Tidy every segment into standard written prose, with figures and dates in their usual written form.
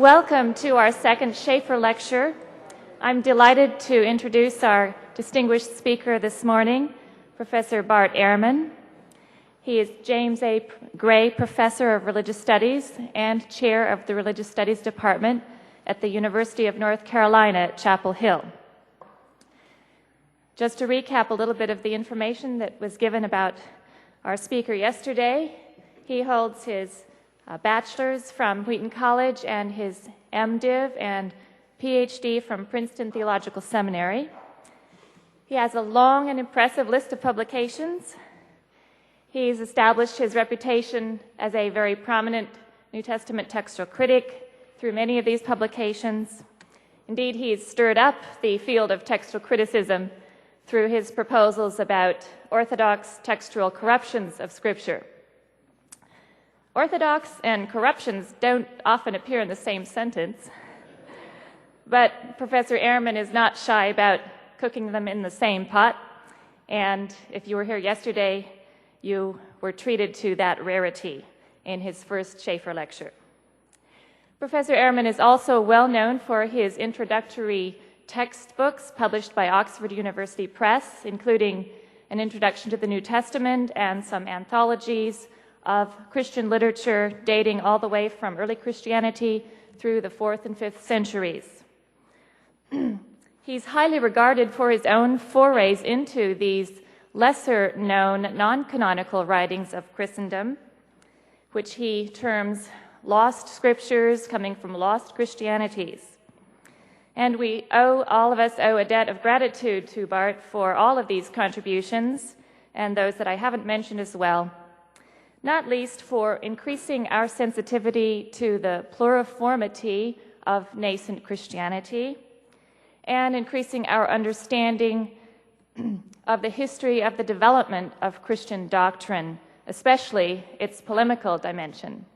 Welcome to our second Shaffer Lecture. I'm delighted to introduce our distinguished speaker this morning, Professor Bart Ehrman. He is James A. Gray Professor of Religious Studies and Chair of the Religious Studies Department at the University of North Carolina at Chapel Hill. Just to recap a little bit of the information that was given about our speaker yesterday, he holds his bachelor's from Wheaton College and his MDiv and PhD from Princeton Theological Seminary. He has a long and impressive list of publications. He's established his reputation as a very prominent New Testament textual critic through many of these publications. Indeed, he's stirred up the field of textual criticism through his proposals about orthodox textual corruptions of Scripture. Orthodox and corruptions don't often appear in the same sentence, but Professor Ehrman is not shy about cooking them in the same pot, and if you were here yesterday, you were treated to that rarity in his first Shaffer Lecture. Professor Ehrman is also well known for his introductory textbooks published by Oxford University Press, including an introduction to the New Testament and some anthologies of Christian literature dating all the way from early Christianity through the 4th and 5th centuries. He's highly regarded for his own forays into these lesser-known, non-canonical writings of Christendom, which he terms lost scriptures coming from lost Christianities. And all of us owe a debt of gratitude to Bart for all of these contributions, and those that I haven't mentioned as well, not least for increasing our sensitivity to the pluriformity of nascent Christianity and increasing our understanding of the history of the development of Christian doctrine, especially its polemical dimension.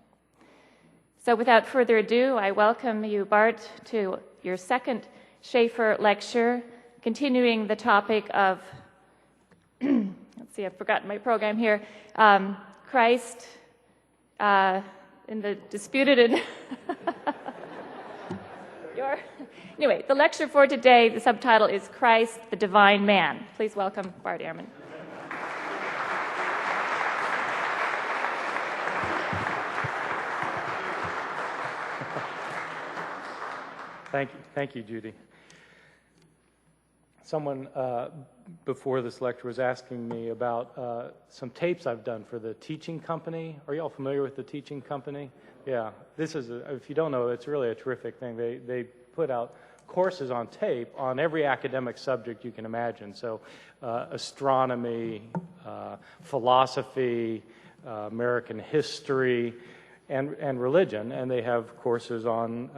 So without further ado, I welcome you, Bart, to your second Shaffer Lecture, continuing the topic of, let's see, I've forgotten my program here, Christ in the disputed and anyway, the lecture for today, the subtitle is Christ, the Divine Man. Please welcome Bart Ehrman. Thank you, Judy. Someone before this lecture was asking me about some tapes I've done for the teaching company. Are you all familiar with the teaching company? Yeah, this is, if you don't know, it's really a terrific thing. They put out courses on tape on every academic subject you can imagine. So astronomy, philosophy, American history, and religion, and they have courses on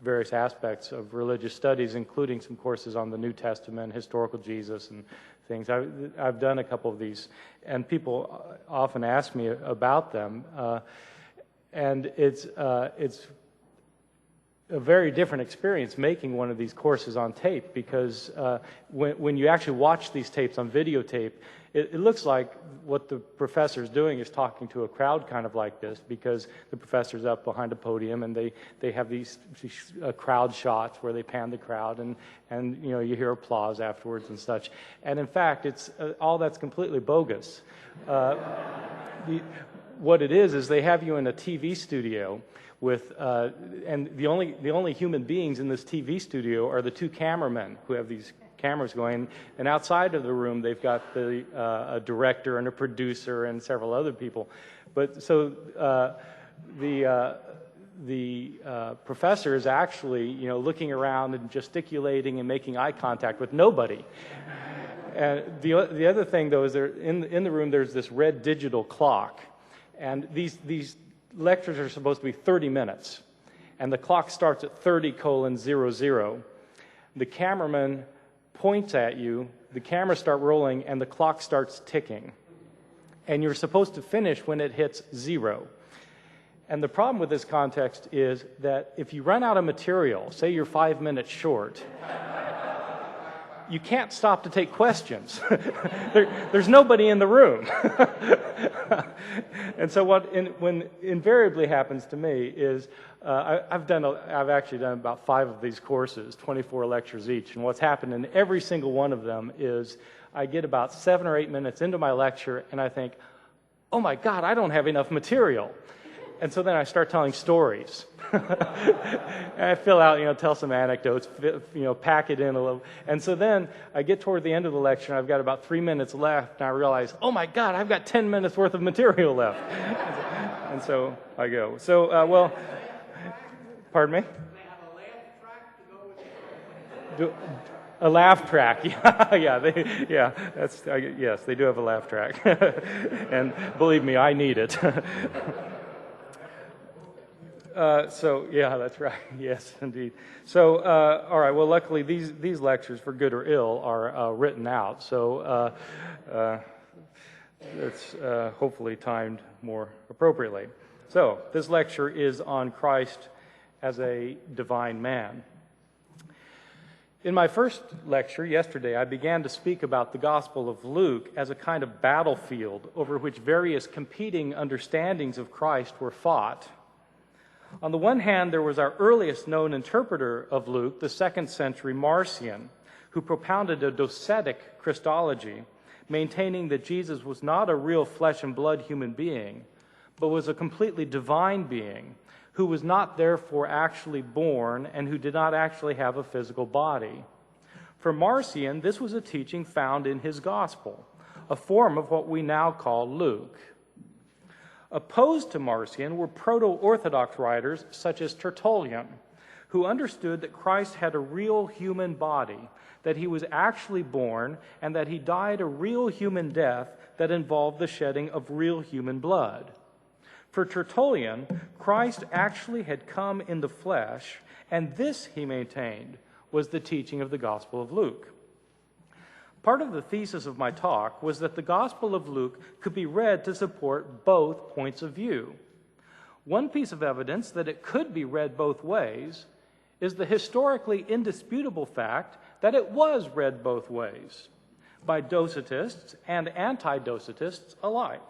various aspects of religious studies, including some courses on the New Testament, historical Jesus, and things. I've done a couple of these, and people often ask me about them, and it's a very different experience making one of these courses on tape, because when you actually watch these tapes on videotape, it looks like what the professor's doing is talking to a crowd kind of like this, because the professor's up behind a podium and they have these crowd shots where they pan the crowd and you know, you hear applause afterwards and such. And in fact, it's all that's completely bogus. What it is they have you in a TV studio with and the only human beings in this TV studio are the two cameramen who have these cameras going, and outside of the room they've got a director and a producer and several other people. But so the professor is actually, you know, looking around and gesticulating and making eye contact with nobody. And the other thing though is in the room there's this red digital clock, and these lectures are supposed to be 30 minutes, and the clock starts at 30:00. The cameraman points at you, the cameras start rolling, and the clock starts ticking. And you're supposed to finish when it hits 0. And the problem with this context is that if you run out of material, say you're 5 minutes short, you can't stop to take questions. There's nobody in the room. And so when invariably happens to me is I've actually done about 5 of these courses, 24 lectures each, and what's happened in every single one of them is I get about 7 or 8 minutes into my lecture and I think, oh my God, I don't have enough material. And so then I start telling stories. And I fill out, tell some anecdotes, pack it in a little. And so then I get toward the end of the lecture, and I've got about 3 minutes left, and I realize, oh my God, I've got 10 minutes worth of material left. And so I go. So, pardon me? A laugh track, yes, they do have a laugh track. And believe me, I need it. That's right. Yes, indeed. So, all right. Well, luckily, these lectures, for good or ill, are written out. So, it's hopefully timed more appropriately. So, this lecture is on Christ as a divine man. In my first lecture yesterday, I began to speak about the Gospel of Luke as a kind of battlefield over which various competing understandings of Christ were fought. On the one hand, there was our earliest known interpreter of Luke, the 2nd century Marcion, who propounded a docetic Christology, maintaining that Jesus was not a real flesh and blood human being, but was a completely divine being, who was not therefore actually born and who did not actually have a physical body. For Marcion, this was a teaching found in his gospel, a form of what we now call Luke. Opposed to Marcion were proto-Orthodox writers such as Tertullian, who understood that Christ had a real human body, that he was actually born, and that he died a real human death that involved the shedding of real human blood. For Tertullian, Christ actually had come in the flesh, and this, he maintained, was the teaching of the Gospel of Luke. Part of the thesis of my talk was that the Gospel of Luke could be read to support both points of view. One piece of evidence that it could be read both ways is the historically indisputable fact that it was read both ways, by Docetists and anti-Docetists alike.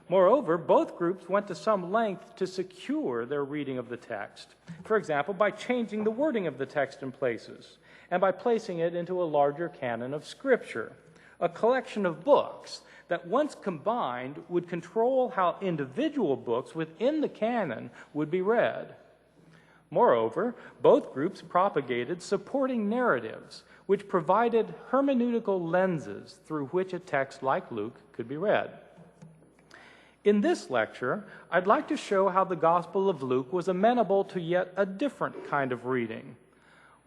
Moreover, both groups went to some length to secure their reading of the text, for example, by changing the wording of the text in places, and by placing it into a larger canon of Scripture, a collection of books that once combined would control how individual books within the canon would be read. Moreover, both groups propagated supporting narratives which provided hermeneutical lenses through which a text like Luke could be read. In this lecture, I'd like to show how the Gospel of Luke was amenable to yet a different kind of reading,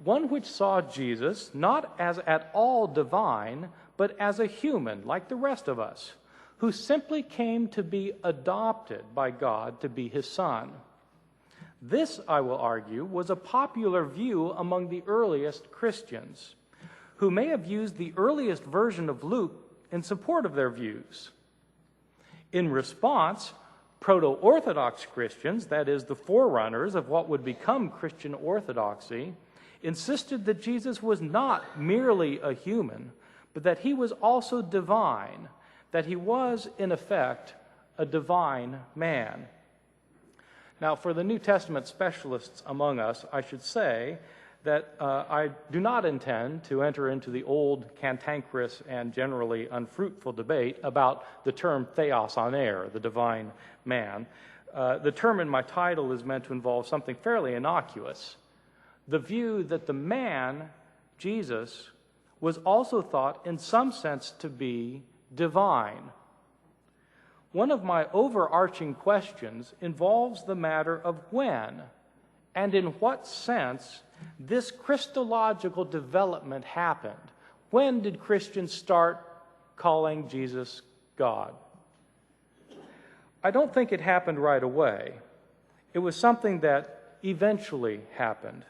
one which saw Jesus not as at all divine, but as a human like the rest of us, who simply came to be adopted by God to be his son. This, I will argue, was a popular view among the earliest Christians, who may have used the earliest version of Luke in support of their views. In response, proto-Orthodox Christians, that is, the forerunners of what would become Christian orthodoxy, insisted that Jesus was not merely a human, but that he was also divine, that he was, in effect, a divine man. Now, for the New Testament specialists among us, I should say that I do not intend to enter into the old cantankerous and generally unfruitful debate about the term theos on air, the divine man. The term in my title is meant to involve something fairly innocuous, the view that the man, Jesus, was also thought in some sense to be divine. One of my overarching questions involves the matter of when and in what sense this Christological development happened. When did Christians start calling Jesus God? I don't think it happened right away. It was something that eventually happened.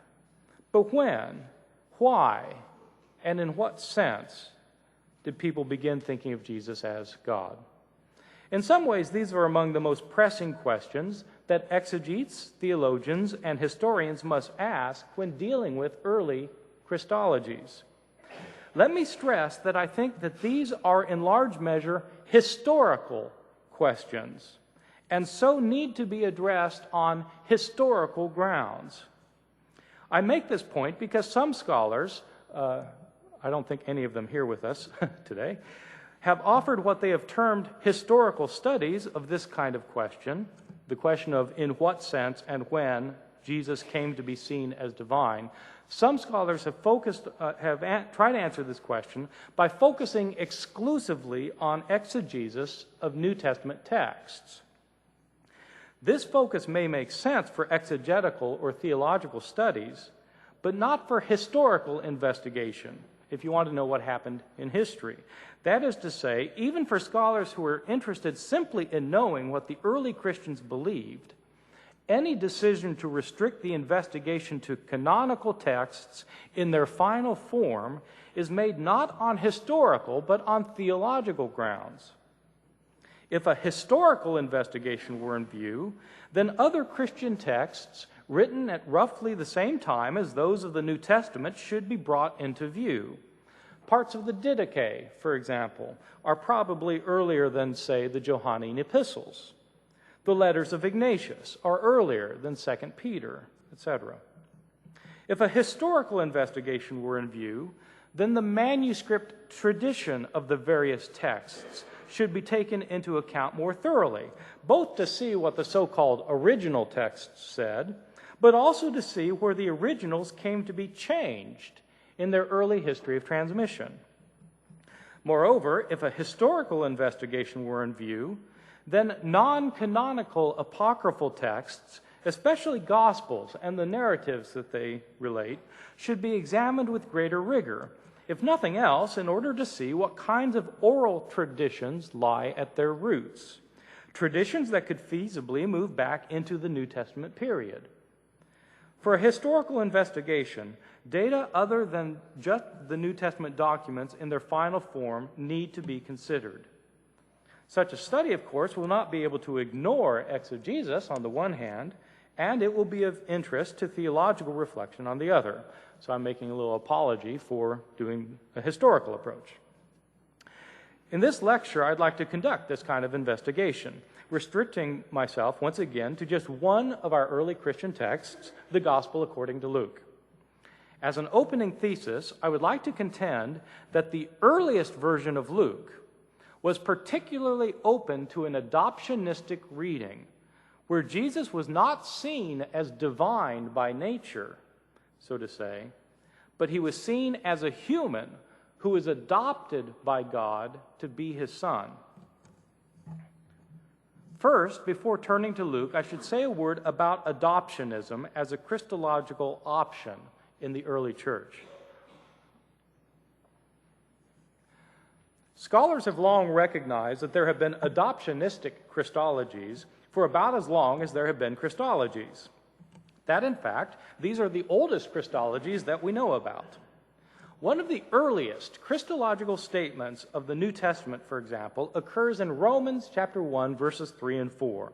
But when, why, and in what sense did people begin thinking of Jesus as God? In some ways, these are among the most pressing questions that exegetes, theologians, and historians must ask when dealing with early Christologies. Let me stress that I think that these are in large measure historical questions, and so need to be addressed on historical grounds. I make this point because some scholars, I don't think any of them here with us today, have offered what they have termed historical studies of this kind of question, the question of in what sense and when Jesus came to be seen as divine. Some scholars have tried to answer this question by focusing exclusively on exegesis of New Testament texts. This focus may make sense for exegetical or theological studies, but not for historical investigation, if you want to know what happened in history. That is to say, even for scholars who are interested simply in knowing what the early Christians believed, any decision to restrict the investigation to canonical texts in their final form is made not on historical, but on theological grounds. If a historical investigation were in view, then other Christian texts written at roughly the same time as those of the New Testament should be brought into view. Parts of the Didache, for example, are probably earlier than, say, the Johannine epistles. The letters of Ignatius are earlier than 2 Peter, etc. If a historical investigation were in view, then the manuscript tradition of the various texts should be taken into account more thoroughly, both to see what the so-called original texts said, but also to see where the originals came to be changed in their early history of transmission. Moreover, if a historical investigation were in view, then non-canonical apocryphal texts, especially Gospels and the narratives that they relate, should be examined with greater rigor, if nothing else, in order to see what kinds of oral traditions lie at their roots, traditions that could feasibly move back into the New Testament period. For a historical investigation, data other than just the New Testament documents in their final form need to be considered. Such a study, of course, will not be able to ignore exegesis on the one hand, and it will be of interest to theological reflection on the other. So I'm making a little apology for doing a historical approach. In this lecture, I'd like to conduct this kind of investigation, restricting myself once again to just one of our early Christian texts, the Gospel according to Luke. As an opening thesis, I would like to contend that the earliest version of Luke was particularly open to an adoptionistic reading, where Jesus was not seen as divine by nature, so to say, but he was seen as a human who was adopted by God to be his son. First, before turning to Luke, I should say a word about adoptionism as a Christological option in the early church. Scholars have long recognized that there have been adoptionistic Christologies for about as long as there have been Christologies. That, in fact, these are the oldest Christologies that we know about. One of the earliest Christological statements of the New Testament, for example, occurs in Romans chapter 1, verses 3 and 4,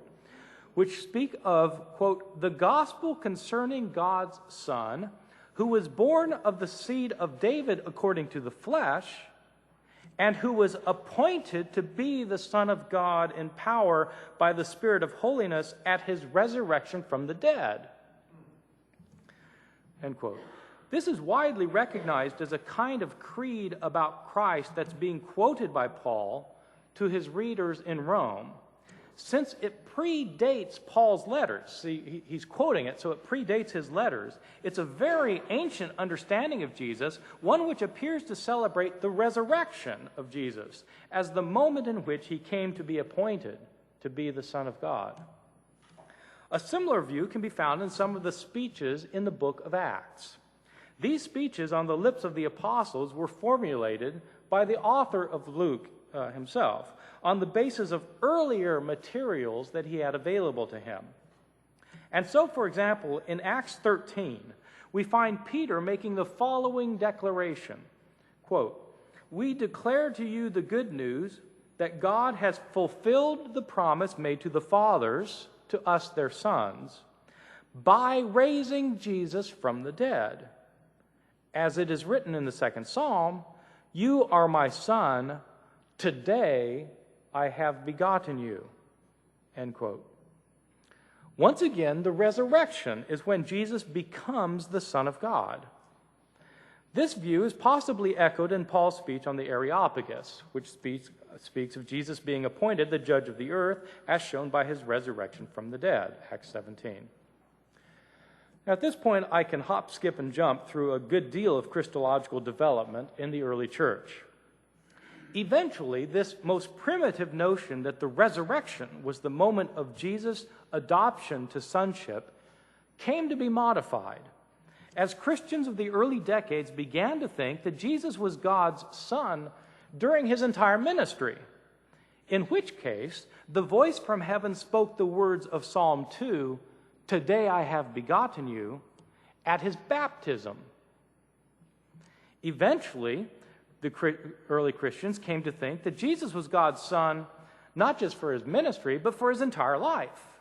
which speak of, quote, the gospel concerning God's Son, who was born of the seed of David according to the flesh, and who was appointed to be the Son of God in power by the Spirit of holiness at his resurrection from the dead. End quote. This is widely recognized as a kind of creed about Christ that's being quoted by Paul to his readers in Rome. Since it predates Paul's letters, see, he's quoting it, so it predates his letters, it's a very ancient understanding of Jesus, one which appears to celebrate the resurrection of Jesus as the moment in which he came to be appointed to be the Son of God. A similar view can be found in some of the speeches in the book of Acts. These speeches on the lips of the apostles were formulated by the author of Luke himself on the basis of earlier materials that he had available to him. And so, for example, in Acts 13, we find Peter making the following declaration, quote, we declare to you the good news that God has fulfilled the promise made to the fathers, to us their sons, by raising Jesus from the dead. As it is written in the second psalm, "You are my son, today I have begotten you." End quote. Once again, the resurrection is when Jesus becomes the Son of God. This view is possibly echoed in Paul's speech on the Areopagus, which speaks of Jesus being appointed the judge of the earth, as shown by his resurrection from the dead, Acts 17. Now, at this point, I can hop, skip, and jump through a good deal of Christological development in the early church. Eventually, this most primitive notion that the resurrection was the moment of Jesus' adoption to sonship came to be modified as Christians of the early decades began to think that Jesus was God's Son during his entire ministry, in which case the voice from heaven spoke the words of Psalm 2, "Today I have begotten you," at his baptism. Eventually, the early Christians came to think that Jesus was God's Son not just for his ministry, but for his entire life,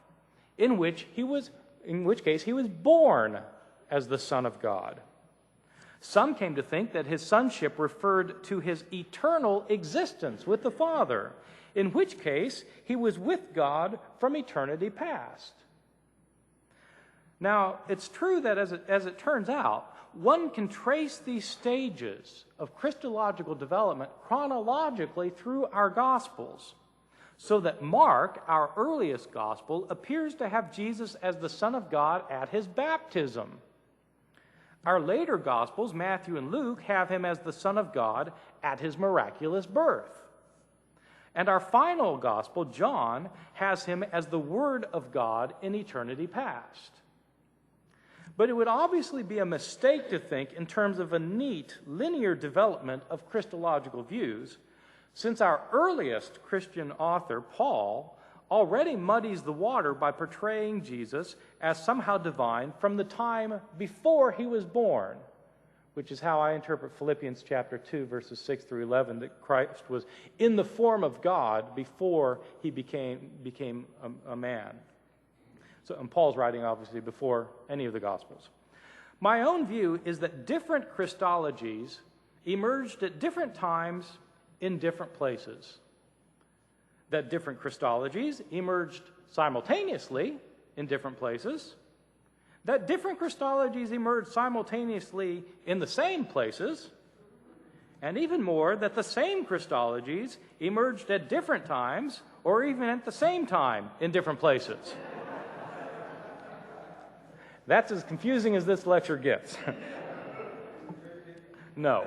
in which case he was born as the Son of God. Some came to think that his sonship referred to his eternal existence with the Father, in which case he was with God from eternity past. Now, it's true that as it turns out, one can trace these stages of Christological development chronologically through our Gospels, so that Mark, our earliest Gospel, appears to have Jesus as the Son of God at his baptism. Our later Gospels, Matthew and Luke, have him as the Son of God at his miraculous birth. And our final Gospel, John, has him as the Word of God in eternity past. But it would obviously be a mistake to think in terms of a neat, linear development of Christological views, since our earliest Christian author, Paul, already muddies the water by portraying Jesus as somehow divine from the time before he was born, which is how I interpret Philippians chapter 2, verses 6 through 11, that Christ was in the form of God before he became a man. So, and Paul's writing, obviously, before any of the Gospels. My own view is that different Christologies emerged at different times in different places. That different Christologies emerged simultaneously in different places. That different Christologies emerged simultaneously in the same places. And even more, that the same Christologies emerged at different times or even at the same time in different places. That's as confusing as this lecture gets. No.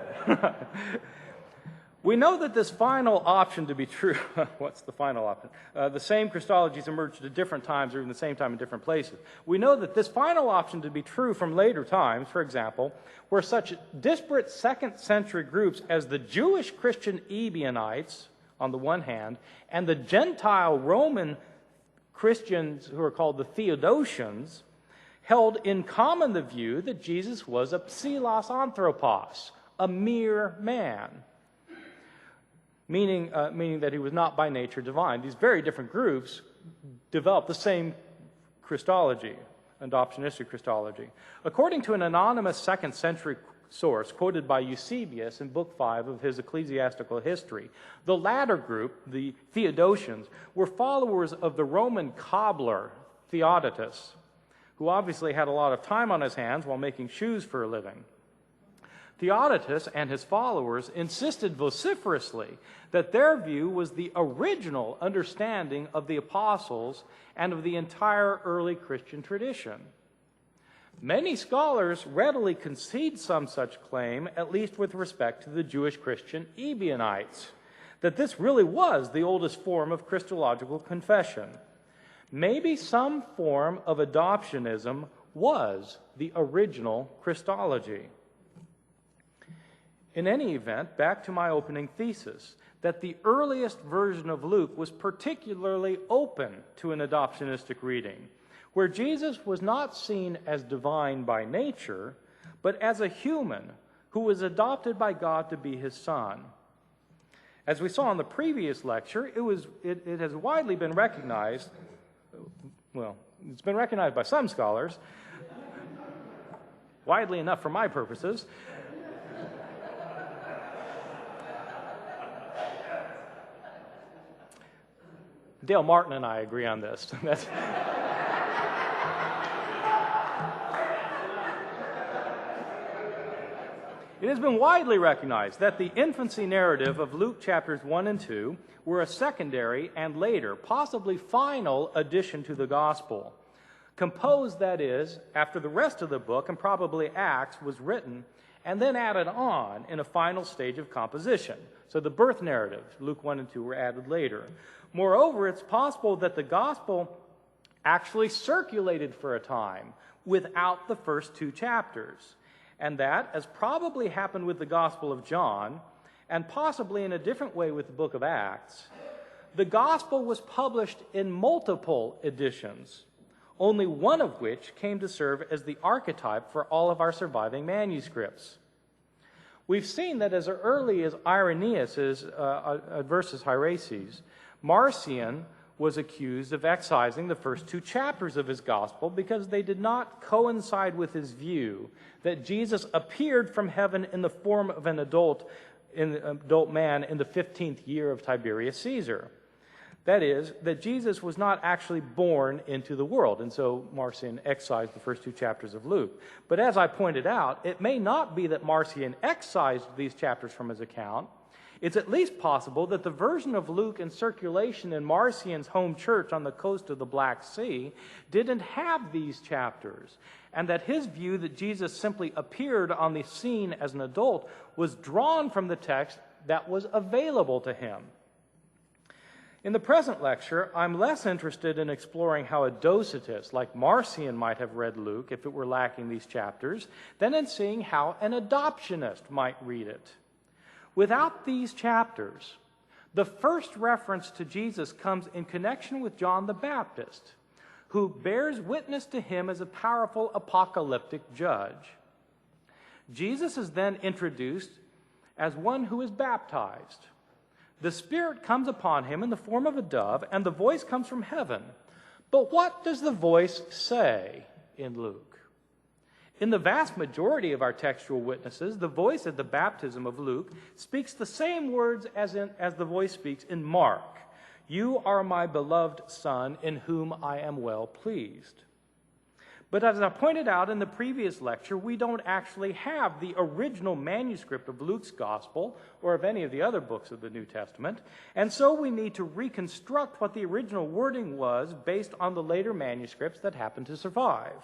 We know that this final option to be true, what's the final option? The same Christologies emerged at different times or even the same time in different places. We know that this final option to be true from later times, for example, where such disparate second century groups as the Jewish Christian Ebionites, on the one hand, and the Gentile Roman Christians who are called the Theodosians, held in common the view that Jesus was a psilos anthropos, a mere man. Meaning that he was not by nature divine. These very different groups developed the same Christology, adoptionistic Christology. According to an anonymous second century source quoted by Eusebius in Book 5 of his Ecclesiastical History, the latter group, the Theodosians, were followers of the Roman cobbler Theodotus, who obviously had a lot of time on his hands while making shoes for a living. Theodotus and his followers insisted vociferously that their view was the original understanding of the apostles and of the entire early Christian tradition. Many scholars readily concede some such claim, at least with respect to the Jewish Christian Ebionites, that this really was the oldest form of Christological confession. Maybe some form of adoptionism was the original Christology. In any event, back to my opening thesis, that the earliest version of Luke was particularly open to an adoptionistic reading, where Jesus was not seen as divine by nature, but as a human who was adopted by God to be his son. As we saw in the previous lecture, it has widely been recognized, well, it's been recognized by some scholars, widely enough for my purposes, Dale Martin and I agree on this. It has been widely recognized that the infancy narrative of Luke chapters 1 and 2 were a secondary and later, possibly final, addition to the gospel. Composed, that is, after the rest of the book, and probably Acts, was written, and then added on in a final stage of composition. So the birth narrative, Luke 1 and 2, were added later. Moreover, it's possible that the gospel actually circulated for a time without the first two chapters. And that, as probably happened with the Gospel of John, and possibly in a different way with the book of Acts, the gospel was published in multiple editions, only one of which came to serve as the archetype for all of our surviving manuscripts. We've seen that as early as Irenaeus versus Heraces, Marcion was accused of excising the first two chapters of his gospel because they did not coincide with his view that Jesus appeared from heaven in the form of an adult man in the 15th year of Tiberius Caesar. That is, that Jesus was not actually born into the world, and so Marcion excised the first two chapters of Luke. But as I pointed out, it may not be that Marcion excised these chapters from his account. It's at least possible that the version of Luke in circulation in Marcion's home church on the coast of the Black Sea didn't have these chapters, and that his view that Jesus simply appeared on the scene as an adult was drawn from the text that was available to him. In the present lecture, I'm less interested in exploring how a Docetist like Marcion might have read Luke if it were lacking these chapters, than in seeing how an Adoptionist might read it. Without these chapters, the first reference to Jesus comes in connection with John the Baptist, who bears witness to him as a powerful apocalyptic judge. Jesus is then introduced as one who is baptized. The Spirit comes upon him in the form of a dove, and the voice comes from heaven. But what does the voice say in Luke? In the vast majority of our textual witnesses, the voice at the baptism of Luke speaks the same words as the voice speaks in Mark. You are my beloved Son, in whom I am well pleased. But as I pointed out in the previous lecture, we don't actually have the original manuscript of Luke's Gospel or of any of the other books of the New Testament, and so we need to reconstruct what the original wording was based on the later manuscripts that happened to survive.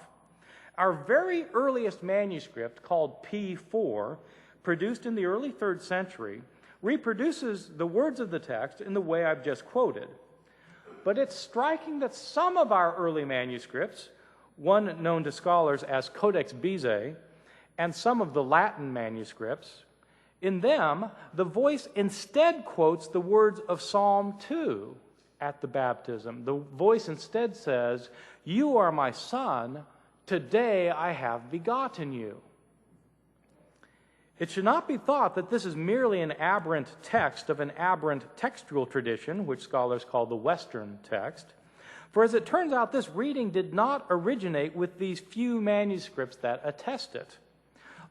Our very earliest manuscript, called P4, produced in the early 3rd century, reproduces the words of the text in the way I've just quoted. But it's striking that some of our early manuscripts, one known to scholars as Codex Bezae, and some of the Latin manuscripts, in them, the voice instead quotes the words of Psalm 2 at the baptism. The voice instead says, "You are my son, today I have begotten you." It should not be thought that this is merely an aberrant text of an aberrant textual tradition, which scholars call the Western text. For as it turns out, this reading did not originate with these few manuscripts that attest it.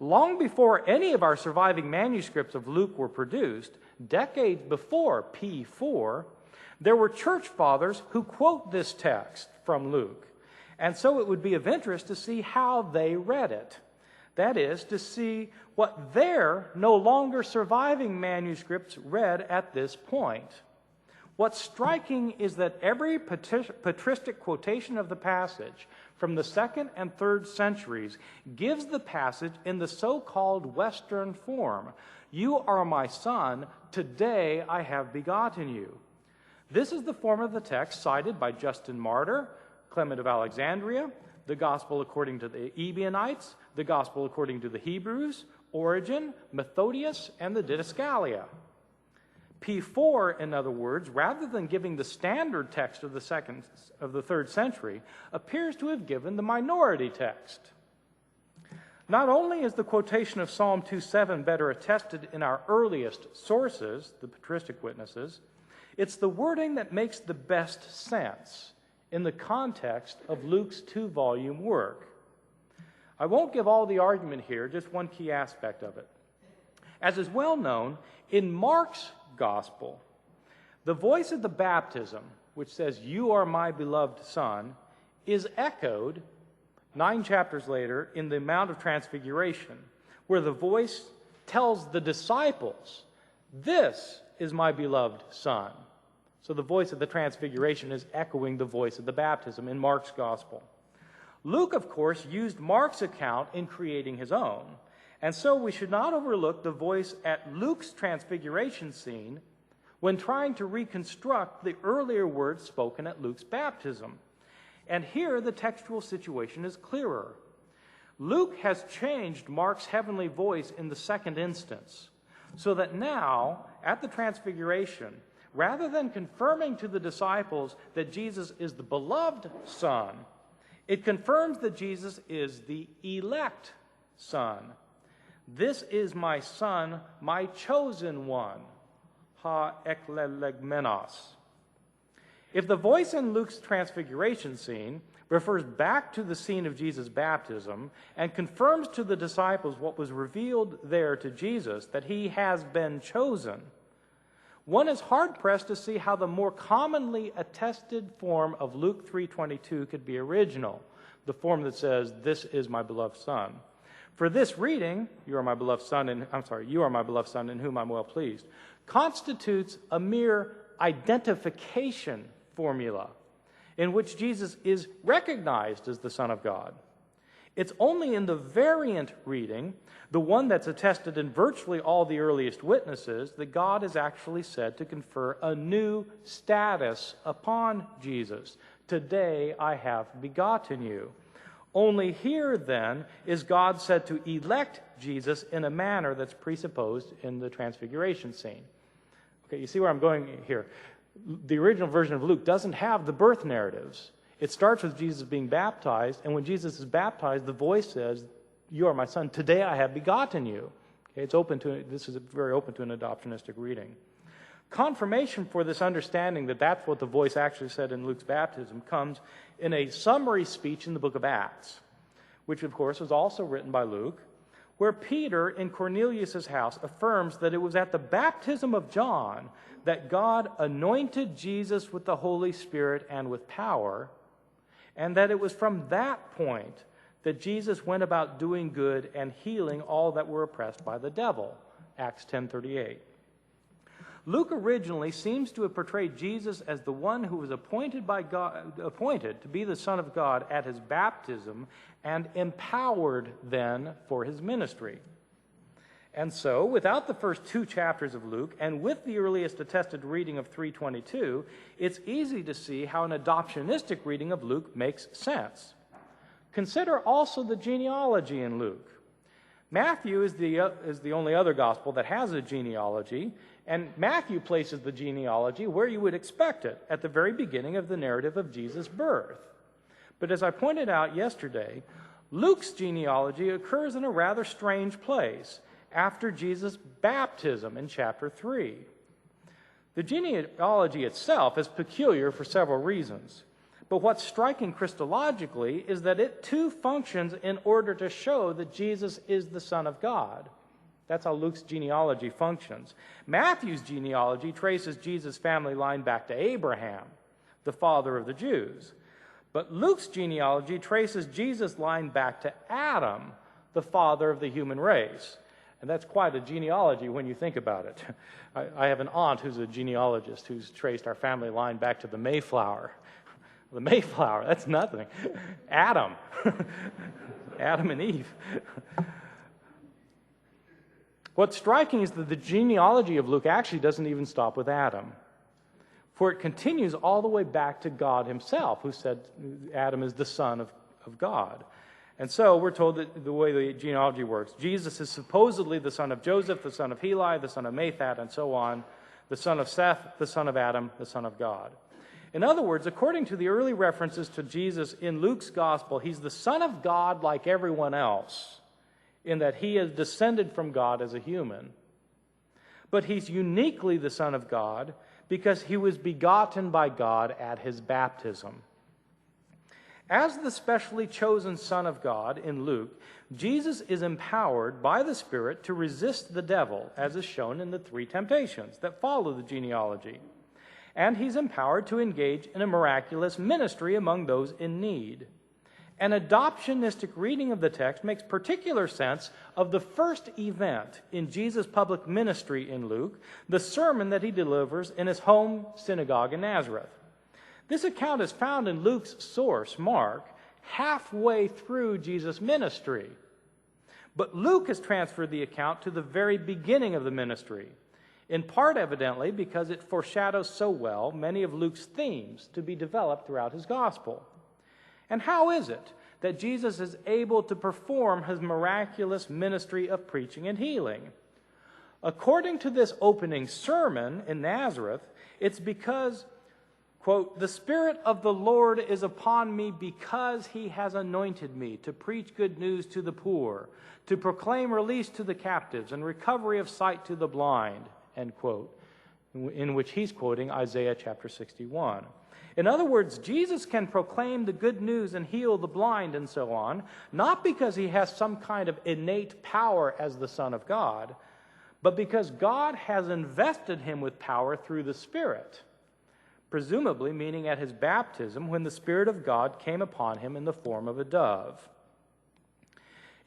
Long before any of our surviving manuscripts of Luke were produced, decades before P4, there were church fathers who quote this text from Luke. And so it would be of interest to see how they read it. That is, to see what their no longer surviving manuscripts read at this point. What's striking is that every patristic quotation of the passage from the 2nd and 3rd centuries gives the passage in the so-called Western form. You are my son, today I have begotten you. This is the form of the text cited by Justin Martyr, Clement of Alexandria, the Gospel according to the Ebionites, the Gospel according to the Hebrews, Origen, Methodius, and the Didascalia. P4, in other words, rather than giving the standard text of the 3rd century, appears to have given the minority text. Not only is the quotation of Psalm 2:7 better attested in our earliest sources, the patristic witnesses, it's the wording that makes the best sense in the context of Luke's 2-volume work. I won't give all the argument here, just one key aspect of it. As is well known, in Mark's Gospel, the voice of the baptism, which says, "You are my beloved Son," is echoed 9 chapters later in the Mount of Transfiguration, where the voice tells the disciples, "This is my beloved Son." So the voice of the Transfiguration is echoing the voice of the baptism in Mark's Gospel. Luke, of course, used Mark's account in creating his own, and so we should not overlook the voice at Luke's Transfiguration scene when trying to reconstruct the earlier words spoken at Luke's baptism. And here the textual situation is clearer. Luke has changed Mark's heavenly voice in the second instance, so that now, at the Transfiguration, rather than confirming to the disciples that Jesus is the beloved Son, it confirms that Jesus is the elect Son. "This is my Son, my chosen one," ha eklelegmenos. If the voice in Luke's Transfiguration scene refers back to the scene of Jesus' baptism and confirms to the disciples what was revealed there to Jesus, that he has been chosen, one is hard-pressed to see how the more commonly attested form of Luke 3:22 could be original, the form that says, "This is my beloved Son." For this reading, you are my beloved Son in whom I'm well pleased, constitutes a mere identification formula in which Jesus is recognized as the Son of God. It's only in the variant reading, the one that's attested in virtually all the earliest witnesses, that God is actually said to confer a new status upon Jesus. "Today I have begotten you." Only here, then, is God said to elect Jesus in a manner that's presupposed in the Transfiguration scene. Okay, you see where I'm going here. The original version of Luke doesn't have the birth narratives. It starts with Jesus being baptized, and when Jesus is baptized, the voice says, "You are my Son, today I have begotten you." Okay, this is very open to an adoptionistic reading. Confirmation for this understanding that that's what the voice actually said in Luke's baptism comes in a summary speech in the book of Acts, which of course was also written by Luke, where Peter in Cornelius' house affirms that it was at the baptism of John that God anointed Jesus with the Holy Spirit and with power, and that it was from that point that Jesus went about doing good and healing all that were oppressed by the devil, Acts 10:38. Luke originally seems to have portrayed Jesus as the one who was appointed to be the Son of God at his baptism and empowered then for his ministry. And so, without the first 2 chapters of Luke, and with the earliest attested reading of 3:22, it's easy to see how an adoptionistic reading of Luke makes sense. Consider also the genealogy in Luke. Matthew is the only other gospel that has a genealogy, and Matthew places the genealogy where you would expect it, at the very beginning of the narrative of Jesus' birth. But as I pointed out yesterday, Luke's genealogy occurs in a rather strange place, after Jesus' baptism in chapter 3. The genealogy itself is peculiar for several reasons, but what's striking Christologically is that it too functions in order to show that Jesus is the Son of God. That's how Luke's genealogy functions. Matthew's genealogy traces Jesus' family line back to Abraham, the father of the Jews. But Luke's genealogy traces Jesus' line back to Adam, the father of the human race. And that's quite a genealogy when you think about it. I have an aunt who's a genealogist who's traced our family line back to the Mayflower. The Mayflower, that's nothing. Adam. Adam and Eve. What's striking is that the genealogy of Luke actually doesn't even stop with Adam. For it continues all the way back to God himself, who said Adam is the son of God. And so we're told that the way the genealogy works, Jesus is supposedly the son of Joseph, the son of Heli, the son of Mathat, and so on, the son of Seth, the son of Adam, the son of God. In other words, according to the early references to Jesus in Luke's gospel, he's the Son of God like everyone else, in that he is descended from God as a human. But he's uniquely the Son of God because he was begotten by God at his baptism. As the specially chosen Son of God in Luke, Jesus is empowered by the Spirit to resist the devil, as is shown in the 3 temptations that follow the genealogy. and he's empowered to engage in a miraculous ministry among those in need. An adoptionistic reading of the text makes particular sense of the first event in Jesus' public ministry in Luke, the sermon that he delivers in his home synagogue in Nazareth. This account is found in Luke's source, Mark, halfway through Jesus' ministry. But Luke has transferred the account to the very beginning of the ministry, in part, evidently, because it foreshadows so well many of Luke's themes to be developed throughout his gospel. And how is it that Jesus is able to perform his miraculous ministry of preaching and healing? According to this opening sermon in Nazareth, it's because, quote, "The Spirit of the Lord is upon me because he has anointed me to preach good news to the poor, to proclaim release to the captives and recovery of sight to the blind," end quote, in which he's quoting Isaiah chapter 61. In other words, Jesus can proclaim the good news and heal the blind and so on, not because he has some kind of innate power as the Son of God, but because God has invested him with power through the Spirit, presumably meaning at his baptism when the Spirit of God came upon him in the form of a dove.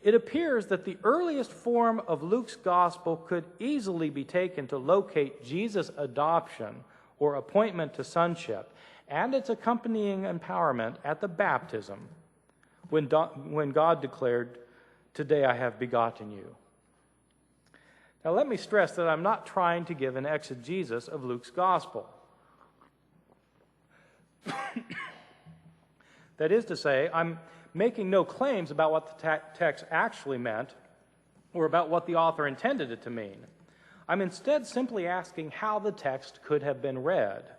It appears that the earliest form of Luke's gospel could easily be taken to locate Jesus' adoption or appointment to sonship and its accompanying empowerment at the baptism, when God declared, "Today I have begotten you." Now let me stress that I'm not trying to give an exegesis of Luke's gospel. That is to say, I'm making no claims about what the text actually meant or about what the author intended it to mean. I'm instead simply asking how the text could have been read.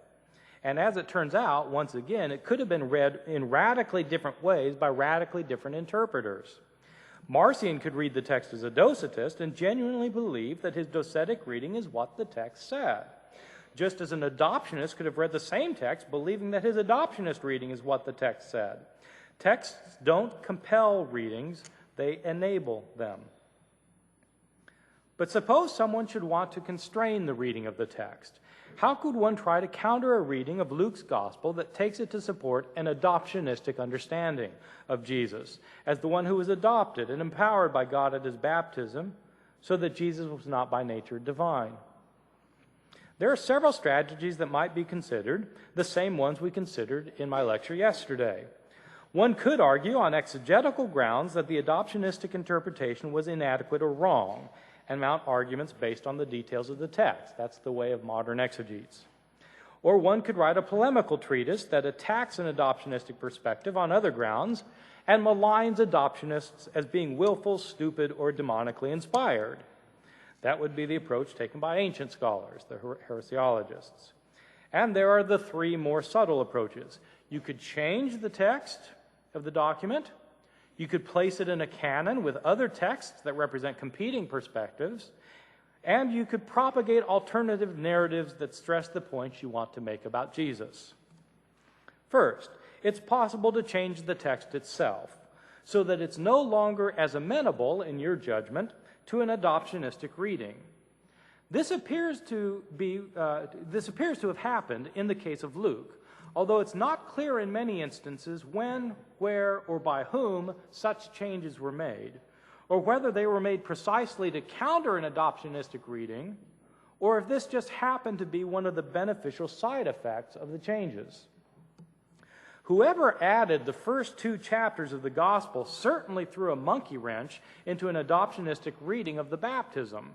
And as it turns out, once again, it could have been read in radically different ways by radically different interpreters. Marcion could read the text as a Docetist and genuinely believe that his docetic reading is what the text said, just as an adoptionist could have read the same text believing that his adoptionist reading is what the text said. Texts don't compel readings, they enable them. But suppose someone should want to constrain the reading of the text. How could one try to counter a reading of Luke's gospel that takes it to support an adoptionistic understanding of Jesus as the one who was adopted and empowered by God at his baptism, so that Jesus was not by nature divine? There are several strategies that might be considered, the same ones we considered in my lecture yesterday. One could argue on exegetical grounds that the adoptionistic interpretation was inadequate or wrong, and mount arguments based on the details of the text. That's the way of modern exegetes. Or one could write a polemical treatise that attacks an adoptionistic perspective on other grounds and maligns adoptionists as being willful, stupid, or demonically inspired. That would be the approach taken by ancient scholars, the heresiologists. And there are the three more subtle approaches. You could change the text of the document. You could place it in a canon with other texts that represent competing perspectives, and you could propagate alternative narratives that stress the points you want to make about Jesus. First, it's possible to change the text itself so that it's no longer as amenable, in your judgment, to an adoptionistic reading. This appears to have happened in the case of Luke, although it's not clear in many instances when, where, or by whom such changes were made, or whether they were made precisely to counter an adoptionistic reading, or if this just happened to be one of the beneficial side effects of the changes. Whoever added the first two chapters of the gospel certainly threw a monkey wrench into an adoptionistic reading of the baptism.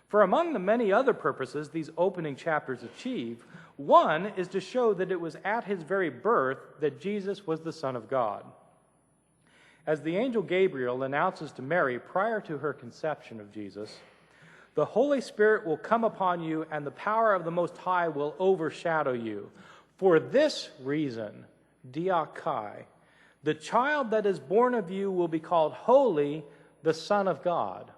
For among the many other purposes these opening chapters achieve, one is to show that it was at his very birth that Jesus was the Son of God. As the angel Gabriel announces to Mary prior to her conception of Jesus, "The Holy Spirit will come upon you, and the power of the Most High will overshadow you. For this reason," diakai, "the child that is born of you will be called holy, the Son of God."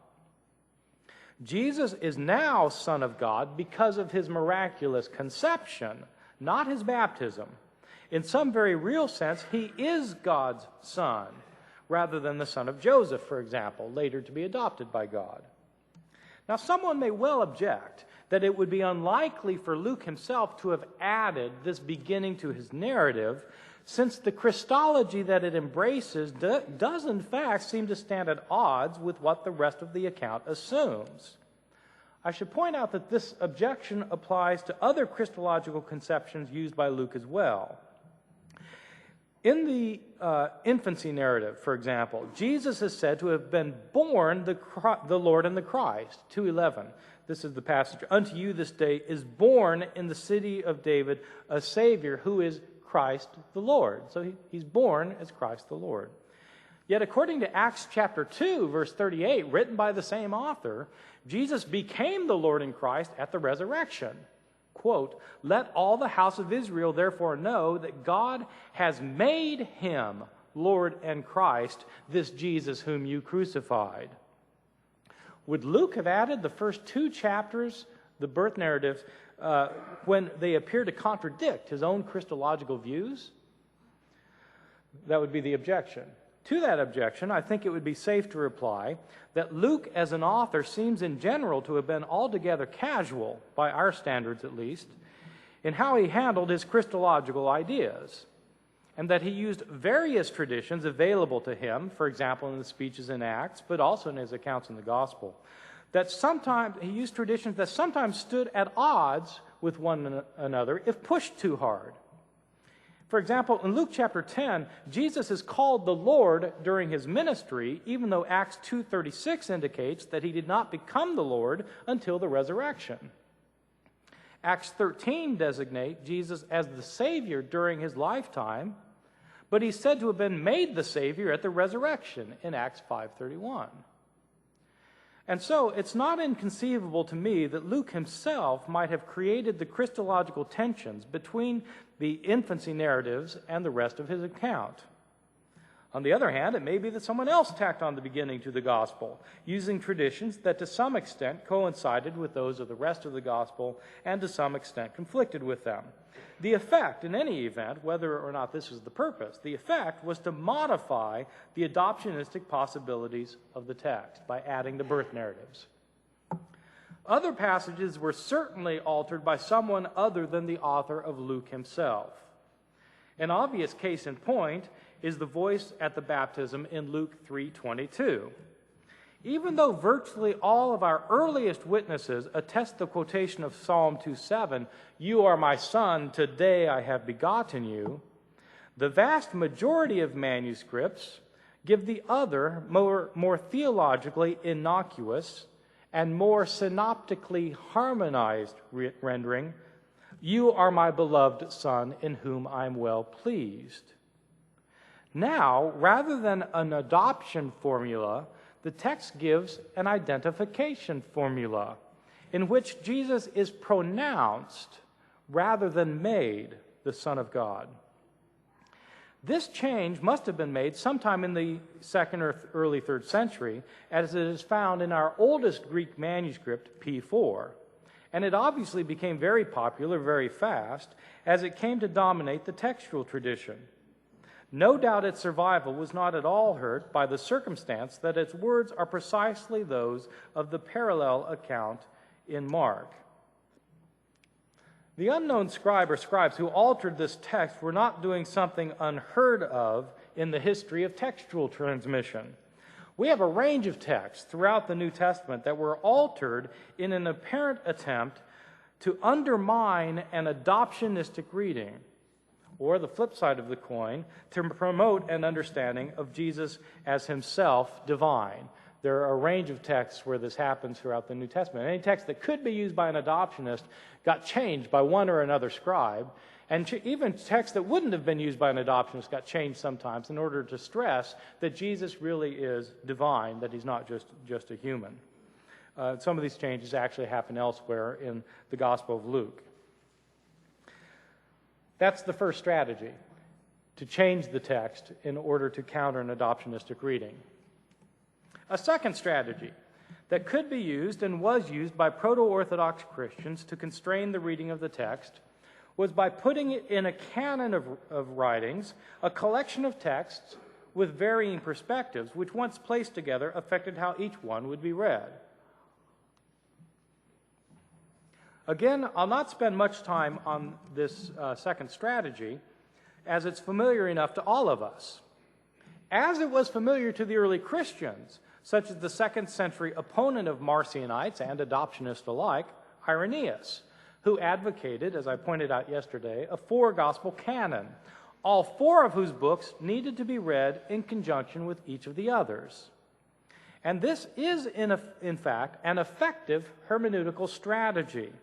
Jesus is now Son of God because of his miraculous conception, not his baptism. In some very real sense, he is God's Son, rather than the son of Joseph, for example, later to be adopted by God. Now, someone may well object that it would be unlikely for Luke himself to have added this beginning to his narrative, since the Christology that it embraces does in fact seem to stand at odds with what the rest of the account assumes. I should point out that this objection applies to other Christological conceptions used by Luke as well. In the infancy narrative, for example, Jesus is said to have been born the Lord and the Christ, 2:11. This is the passage. Unto you this day is born in the city of David a Savior who is Christ the Lord. So he's born as Christ the Lord. Yet according to Acts chapter 2, verse 38, written by the same author, Jesus became the Lord and Christ at the resurrection. Quote, let all the house of Israel therefore know that God has made him Lord and Christ, this Jesus whom you crucified. Would Luke have added the first 2 chapters, the birth narratives, when they appear to contradict his own Christological views? That would be the objection. To that objection, I think it would be safe to reply that Luke, as an author, seems in general to have been altogether casual, by our standards at least, in how he handled his Christological ideas, and that he used various traditions available to him, for example, in the speeches in Acts, but also in his accounts in the Gospel, that sometimes he used traditions that sometimes stood at odds with one another if pushed too hard. For example, in Luke chapter 10, Jesus is called the Lord during his ministry, even though Acts 2:36 indicates that he did not become the Lord until the resurrection. Acts 13 designates Jesus as the Savior during his lifetime, but he's said to have been made the Savior at the resurrection in Acts 5:31. And so it's not inconceivable to me that Luke himself might have created the Christological tensions between the infancy narratives and the rest of his account. On the other hand, it may be that someone else tacked on the beginning to the gospel, using traditions that to some extent coincided with those of the rest of the gospel and to some extent conflicted with them. The effect, in any event, whether or not this is the purpose, the effect was to modify the adoptionistic possibilities of the text by adding the birth narratives. Other passages were certainly altered by someone other than the author of Luke himself. An obvious case in point is the voice at the baptism in Luke 3:22. Even though virtually all of our earliest witnesses attest the quotation of Psalm 2:7, "You are my son, today I have begotten you," the vast majority of manuscripts give the other, more theologically innocuous and more synoptically harmonized rendering, "You are my beloved son, in whom I am well pleased." Now, rather than an adoption formula, the text gives an identification formula in which Jesus is pronounced rather than made the Son of God. This change must have been made sometime in the 2nd or early 3rd century, as it is found in our oldest Greek manuscript, P4. And it obviously became very popular very fast as it came to dominate the textual tradition. No doubt its survival was not at all hurt by the circumstance that its words are precisely those of the parallel account in Mark. The unknown scribe or scribes who altered this text were not doing something unheard of in the history of textual transmission. We have a range of texts throughout the New Testament that were altered in an apparent attempt to undermine an adoptionistic reading, or the flip side of the coin, to promote an understanding of Jesus as himself divine. There are a range of texts where this happens throughout the New Testament. Any text that could be used by an adoptionist got changed by one or another scribe, and even texts that wouldn't have been used by an adoptionist got changed sometimes in order to stress that Jesus really is divine, that he's not just a human. Some of these changes actually happen elsewhere in the Gospel of Luke. That's the first strategy, to change the text in order to counter an adoptionistic reading. A second strategy that could be used and was used by proto-Orthodox Christians to constrain the reading of the text was by putting it in a canon of writings, a collection of texts with varying perspectives, which once placed together affected how each one would be read. Again, I'll not spend much time on this second strategy, as it's familiar enough to all of us. As it was familiar to the early Christians, such as the second century opponent of Marcionites and Adoptionists alike, Irenaeus, who advocated, as I pointed out yesterday, a four-gospel canon, all four of whose books needed to be read in conjunction with each of the others. And this is, in fact, an effective hermeneutical strategy,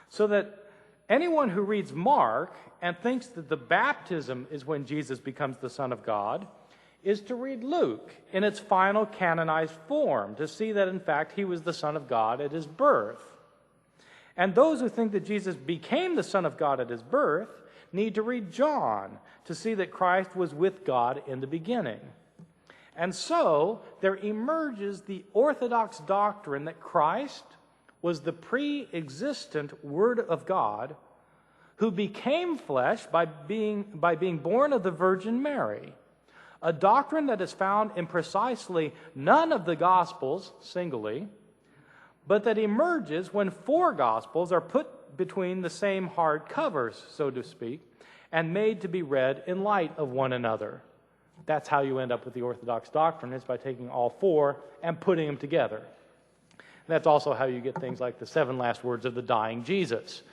so that anyone who reads Mark and thinks that the baptism is when Jesus becomes the Son of God is to read Luke in its final canonized form to see that, in fact, he was the Son of God at his birth. And those who think that Jesus became the Son of God at his birth need to read John to see that Christ was with God in the beginning. And so there emerges the orthodox doctrine that Christ was the pre-existent Word of God who became flesh by being born of the Virgin Mary, a doctrine that is found in precisely none of the Gospels singly, but that emerges when four Gospels are put between the same hard covers, so to speak, and made to be read in light of one another. That's how you end up with the Orthodox doctrine, is by taking all four and putting them together. That's also how you get things like the seven last words of the dying Jesus.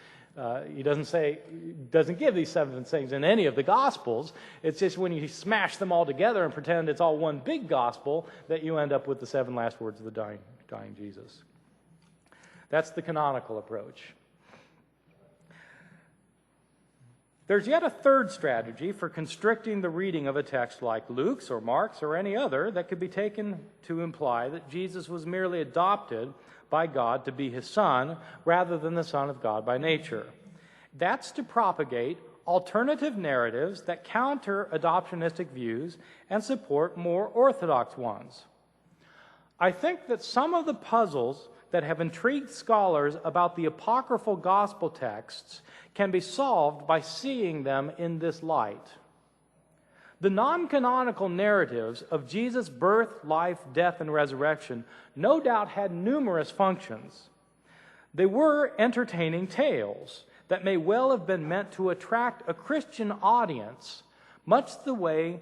He doesn't give these seven things in any of the Gospels. It's just when you smash them all together and pretend it's all one big gospel that you end up with the seven last words of the dying Jesus. That's the canonical approach. There's yet a third strategy for constricting the reading of a text like Luke's or Mark's or any other that could be taken to imply that Jesus was merely adopted by God to be his son rather than the Son of God by nature. That's to propagate alternative narratives that counter adoptionistic views and support more orthodox ones. I think that some of the puzzles that have intrigued scholars about the apocryphal gospel texts can be solved by seeing them in this light. The non-canonical narratives of Jesus' birth, life, death, and resurrection no doubt had numerous functions. They were entertaining tales that may well have been meant to attract a Christian audience, much the way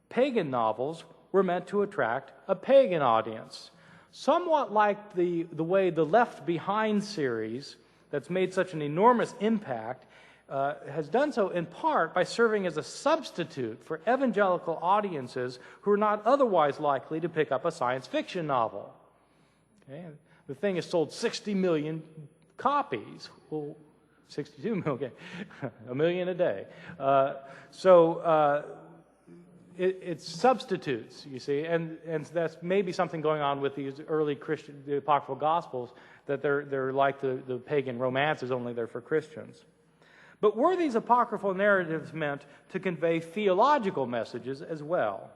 pagan novels were meant to attract a pagan audience. Somewhat like the way the Left Behind series, that's made such an enormous impact, has done so in part by serving as a substitute for evangelical audiences who are not otherwise likely to pick up a science fiction novel. Okay? The thing has sold 60 million copies. Well, 62 million, okay. A million a day. It's substitutes, you see, and that's maybe something going on with these early Christian, the apocryphal Gospels, that they're like the pagan romances, only they're for Christians. But were these apocryphal narratives meant to convey theological messages as well?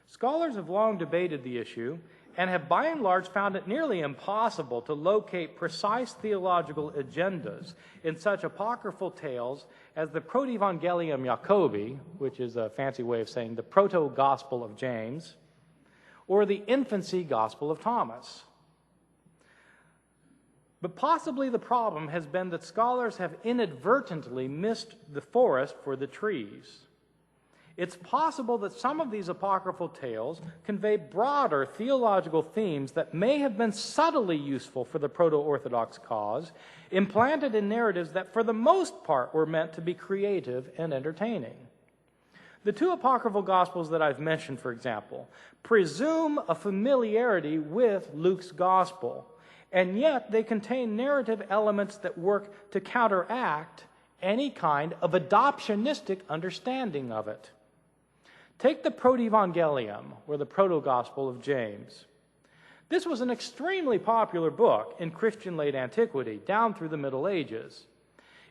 Scholars have long debated the issue and have by and large found it nearly impossible to locate precise theological agendas in such apocryphal tales as the Protevangelium Jacobi, which is a fancy way of saying the Proto-Gospel of James, or the Infancy Gospel of Thomas. But possibly the problem has been that scholars have inadvertently missed the forest for the trees. It's possible that some of these apocryphal tales convey broader theological themes that may have been subtly useful for the proto-Orthodox cause, implanted in narratives that for the most part were meant to be creative and entertaining. The two apocryphal Gospels that I've mentioned, for example, presume a familiarity with Luke's Gospel, and yet they contain narrative elements that work to counteract any kind of adoptionistic understanding of it. Take the Protevangelium, or the Proto-Gospel of James. This was an extremely popular book in Christian late antiquity, down through the Middle Ages.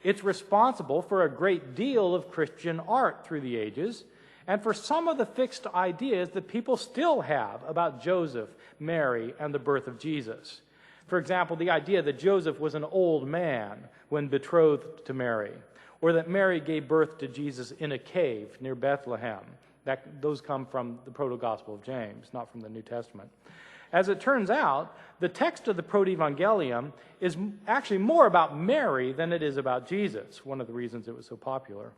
It's responsible for a great deal of Christian art through the ages, and for some of the fixed ideas that people still have about Joseph, Mary, and the birth of Jesus. For example, the idea that Joseph was an old man when betrothed to Mary, or that Mary gave birth to Jesus in a cave near Bethlehem. Those come from the Proto-Gospel of James, not from the New Testament. As it turns out, the text of the Protevangelium is actually more about Mary than it is about Jesus, one of the reasons it was so popular.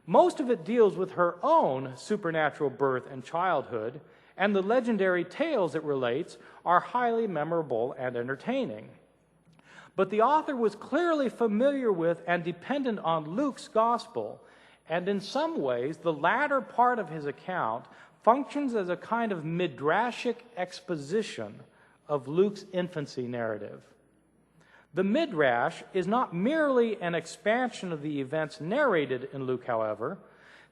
Most of it deals with her own supernatural birth and childhood, and the legendary tales it relates are highly memorable and entertaining. But the author was clearly familiar with and dependent on Luke's gospel, and in some ways, the latter part of his account functions as a kind of midrashic exposition of Luke's infancy narrative. The midrash is not merely an expansion of the events narrated in Luke, however.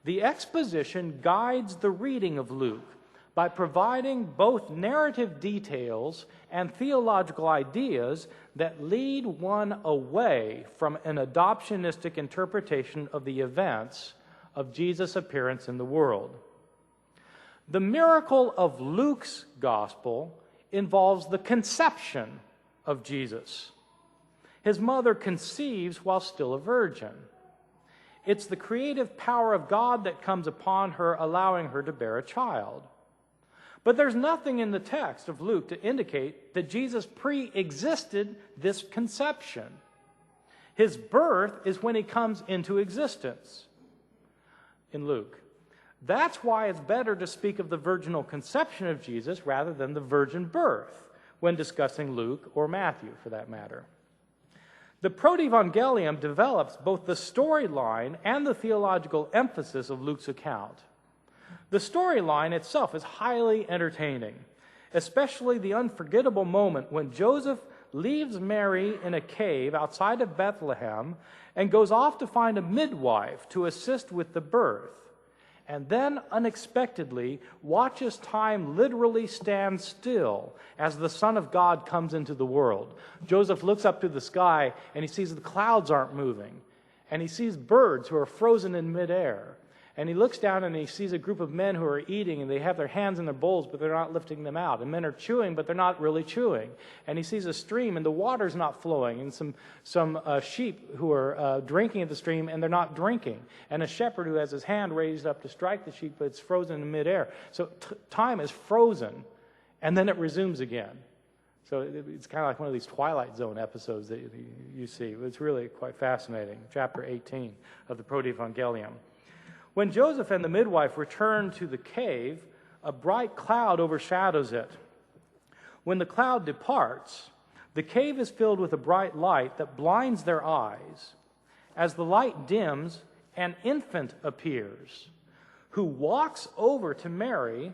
The exposition guides the reading of Luke by providing both narrative details and theological ideas that lead one away from an adoptionistic interpretation of the events of Jesus' appearance in the world. The miracle of Luke's gospel involves the conception of Jesus. His mother conceives while still a virgin. It's the creative power of God that comes upon her, allowing her to bear a child. But there's nothing in the text of Luke to indicate that Jesus pre-existed this conception. His birth is when he comes into existence in Luke. That's why it's better to speak of the virginal conception of Jesus rather than the virgin birth when discussing Luke or Matthew, for that matter. The Protevangelium develops both the storyline and the theological emphasis of Luke's account. The storyline itself is highly entertaining, especially the unforgettable moment when Joseph leaves Mary in a cave outside of Bethlehem and goes off to find a midwife to assist with the birth, and then unexpectedly watches time literally stand still as the Son of God comes into the world. Joseph looks up to the sky and he sees the clouds aren't moving, and he sees birds who are frozen in midair. And he looks down and he sees a group of men who are eating, and they have their hands in their bowls, but they're not lifting them out. And men are chewing, but they're not really chewing. And he sees a stream, and the water's not flowing. And some sheep who are drinking at the stream, and they're not drinking. And a shepherd who has his hand raised up to strike the sheep, but it's frozen in midair. So time is frozen, and then it resumes again. So it's kind of like one of these Twilight Zone episodes that you see. It's really quite fascinating. Chapter 18 of the Protevangelium. When Joseph and the midwife return to the cave, a bright cloud overshadows it. When the cloud departs, the cave is filled with a bright light that blinds their eyes. As the light dims, an infant appears, who walks over to Mary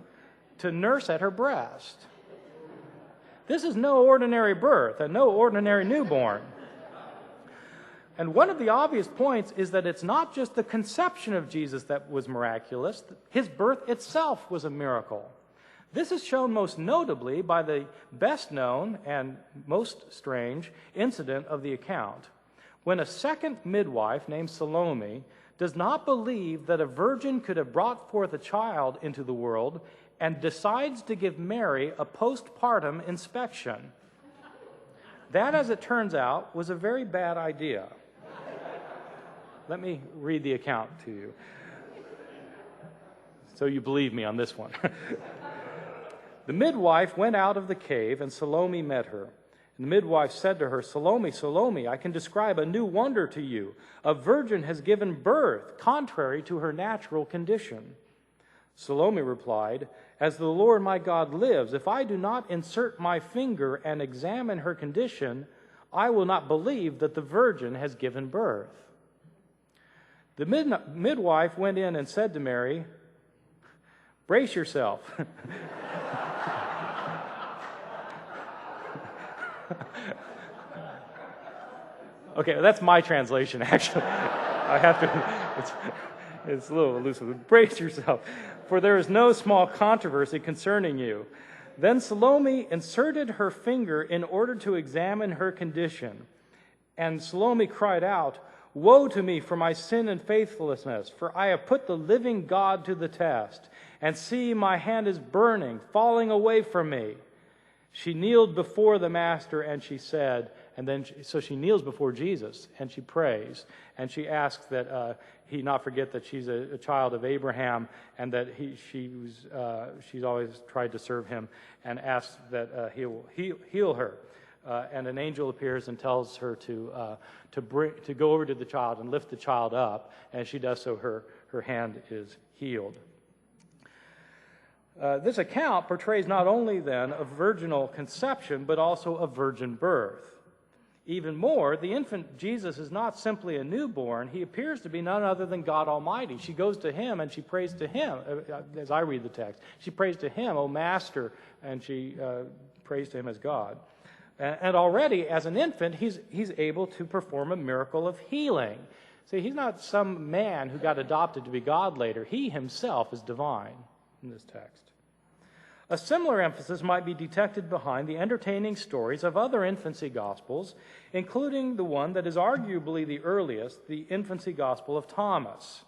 to nurse at her breast. This is no ordinary birth and no ordinary newborn. And one of the obvious points is that it's not just the conception of Jesus that was miraculous. His birth itself was a miracle. This is shown most notably by the best known and most strange incident of the account, when a second midwife named Salome does not believe that a virgin could have brought forth a child into the world and decides to give Mary a postpartum inspection. That, as it turns out, was a very bad idea. Let me read the account to you, so you believe me on this one. The midwife went out of the cave, and Salome met her. And the midwife said to her, "Salome, Salome, I can describe a new wonder to you. A virgin has given birth, contrary to her natural condition." Salome replied, "As the Lord my God lives, if I do not insert my finger and examine her condition, I will not believe that the virgin has given birth." The midwife went in and said to Mary, "Brace yourself." Okay, that's my translation, actually. I have to, it's a little elusive. "Brace yourself, for there is no small controversy concerning you." Then Salome inserted her finger in order to examine her condition. And Salome cried out, "Woe to me for my sin and faithlessness, for I have put the living God to the test, and see, my hand is burning, falling away from me." She kneeled before the master, and she said, And then so she kneels before Jesus, and she prays, and she asks that he not forget that she's a child of Abraham, and that she's always tried to serve him, and asks that he will heal her. And an angel appears and tells her to go over to the child and lift the child up. And as she does so, her hand is healed. This account portrays not only then a virginal conception, but also a virgin birth. Even more, the infant Jesus is not simply a newborn. He appears to be none other than God Almighty. She goes to him and she prays to him, as I read the text. She prays to him, O Master, and she prays to him as God. And already, as an infant, he's able to perform a miracle of healing. See, he's not some man who got adopted to be God later. He himself is divine in this text. A similar emphasis might be detected behind the entertaining stories of other infancy gospels, including the one that is arguably the earliest, the infancy gospel of Thomas.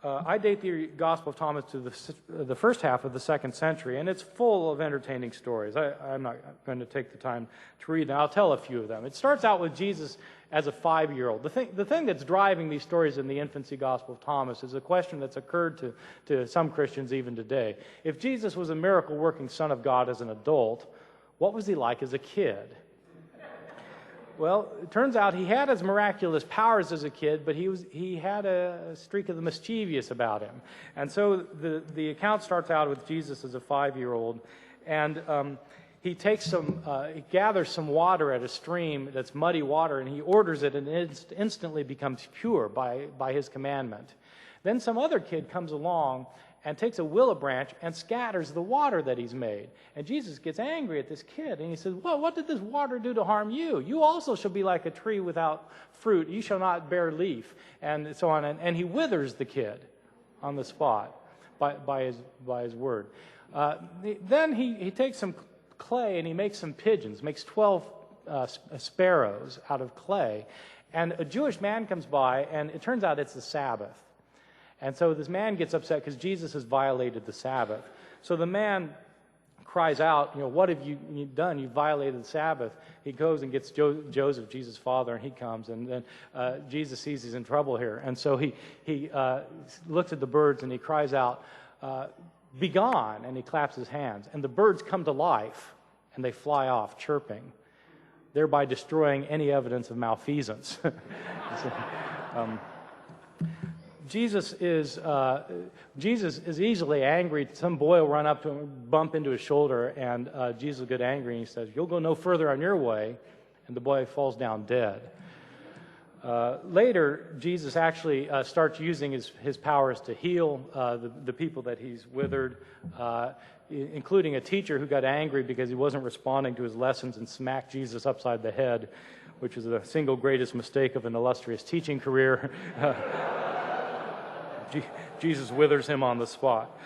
I date the Gospel of Thomas to the first half of the 2nd century, and it's full of entertaining stories. I'm not going to take the time to read them. I'll tell a few of them. It starts out with Jesus as a 5-year-old. The thing that's driving these stories in the infancy Gospel of Thomas is a question that's occurred to some Christians even today. If Jesus was a miracle-working Son of God as an adult, what was he like as a kid? Well, it turns out he had his miraculous powers as a kid, but he had a streak of the mischievous about him. And so the account starts out with Jesus as a 5-year-old, and he gathers some water at a stream that's muddy water, and he orders it, and it instantly becomes pure by his commandment. Then some other kid comes along and takes a willow branch and scatters the water that he's made. And Jesus gets angry at this kid, and he says, well, what did this water do to harm you? You also shall be like a tree without fruit. You shall not bear leaf, and so on. And he withers the kid on the spot by his word. Then he takes some clay, and he makes some pigeons, makes 12 sparrows out of clay. And a Jewish man comes by, and it turns out it's the Sabbath. And so this man gets upset because Jesus has violated the Sabbath. So the man cries out, what have you done? You violated the Sabbath. He goes and gets Joseph, Jesus' father, and he comes. And then Jesus sees he's in trouble here. And so he looks at the birds and he cries out, be gone, and he claps his hands. And the birds come to life, and they fly off chirping, thereby destroying any evidence of malfeasance. Jesus is easily angry. Some boy will run up to him, bump into his shoulder, and Jesus will get angry, and he says, you'll go no further on your way, and the boy falls down dead. Later, Jesus actually starts using his powers to heal the people that he's withered, including a teacher who got angry because he wasn't responding to his lessons and smacked Jesus upside the head, which is the single greatest mistake of an illustrious teaching career. Jesus withers him on the spot.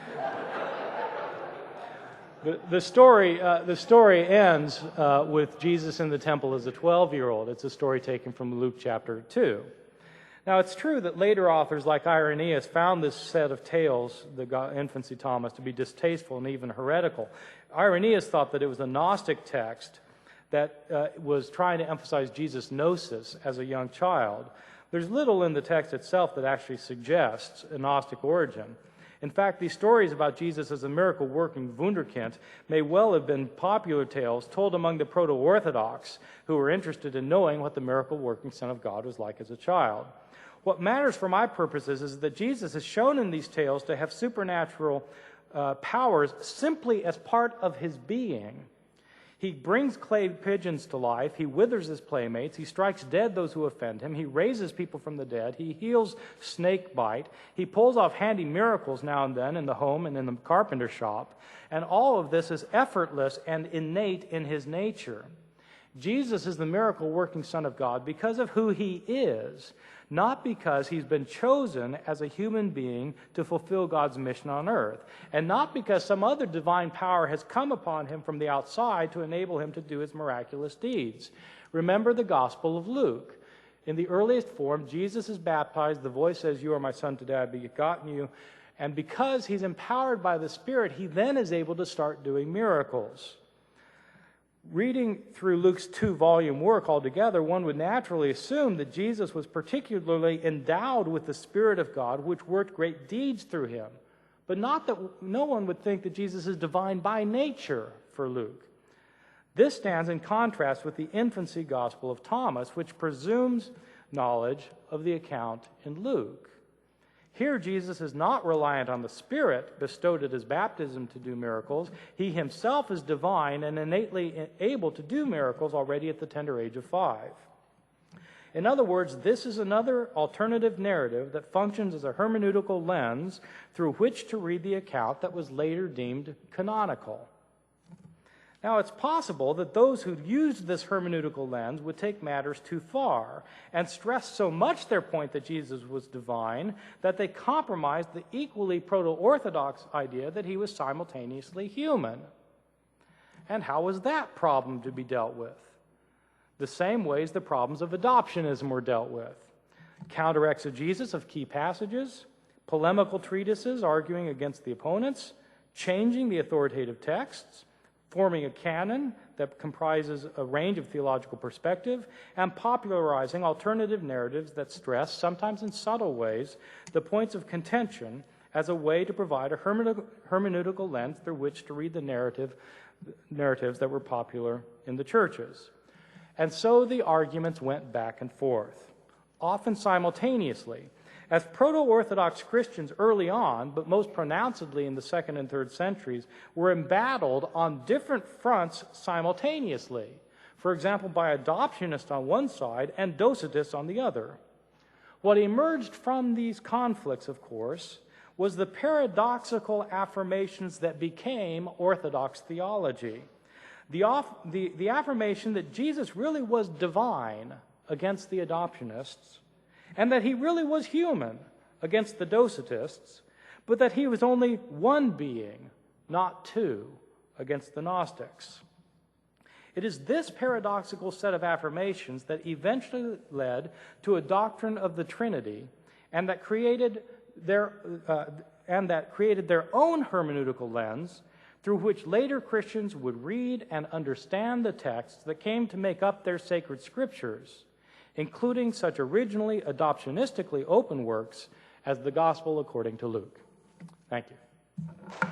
The story ends with Jesus in the temple as a 12-year-old. It's a story taken from Luke chapter 2. Now, it's true that later authors like Irenaeus found this set of tales, the infancy Thomas, to be distasteful and even heretical. Irenaeus thought that it was a Gnostic text that was trying to emphasize Jesus' gnosis as a young child. There's little in the text itself that actually suggests a Gnostic origin. In fact, these stories about Jesus as a miracle-working Wunderkind may well have been popular tales told among the Proto-Orthodox who were interested in knowing what the miracle-working Son of God was like as a child. What matters for my purposes is that Jesus is shown in these tales to have supernatural powers simply as part of his being. He brings clay pigeons to life. He withers his playmates. He strikes dead those who offend him. He raises people from the dead. He heals snake bite. He pulls off handy miracles now and then in the home and in the carpenter shop. And all of this is effortless and innate in his nature. Jesus is the miracle-working Son of God because of who he is, not because he's been chosen as a human being to fulfill God's mission on earth, and not because some other divine power has come upon him from the outside to enable him to do his miraculous deeds. Remember the Gospel of Luke. In the earliest form, Jesus is baptized. The voice says, "You are my Son, today I have begotten you." And because he's empowered by the Spirit, he then is able to start doing miracles. Reading through Luke's 2-volume work altogether, one would naturally assume that Jesus was particularly endowed with the Spirit of God, which worked great deeds through him. But not that no one would think that Jesus is divine by nature for Luke. This stands in contrast with the infancy gospel of Thomas, which presumes knowledge of the account in Luke. Here, Jesus is not reliant on the Spirit bestowed at his baptism to do miracles. He himself is divine and innately able to do miracles already at the tender age of 5. In other words, this is another alternative narrative that functions as a hermeneutical lens through which to read the account that was later deemed canonical. Now, it's possible that those who used this hermeneutical lens would take matters too far and stress so much their point that Jesus was divine that they compromised the equally proto-Orthodox idea that he was simultaneously human. And how was that problem to be dealt with? The same ways the problems of adoptionism were dealt with. Counter-exegesis of key passages, polemical treatises arguing against the opponents, changing the authoritative texts, forming a canon that comprises a range of theological perspective, and popularizing alternative narratives that stress, sometimes in subtle ways, the points of contention as a way to provide a hermeneutical lens through which to read the narratives that were popular in the churches. And so the arguments went back and forth, often simultaneously, as proto-Orthodox Christians early on, but most pronouncedly in the 2nd and 3rd centuries, were embattled on different fronts simultaneously. For example, by adoptionists on one side and docetists on the other. What emerged from these conflicts, of course, was the paradoxical affirmations that became Orthodox theology. The affirmation that Jesus really was divine against the adoptionists, and that he really was human against the docetists, but that he was only one being, not two, against the Gnostics. It is this paradoxical set of affirmations that eventually led to a doctrine of the Trinity, and that created their own hermeneutical lens through which later Christians would read and understand the texts that came to make up their sacred scriptures, including such originally adoptionistically open works as the Gospel according to Luke. Thank you.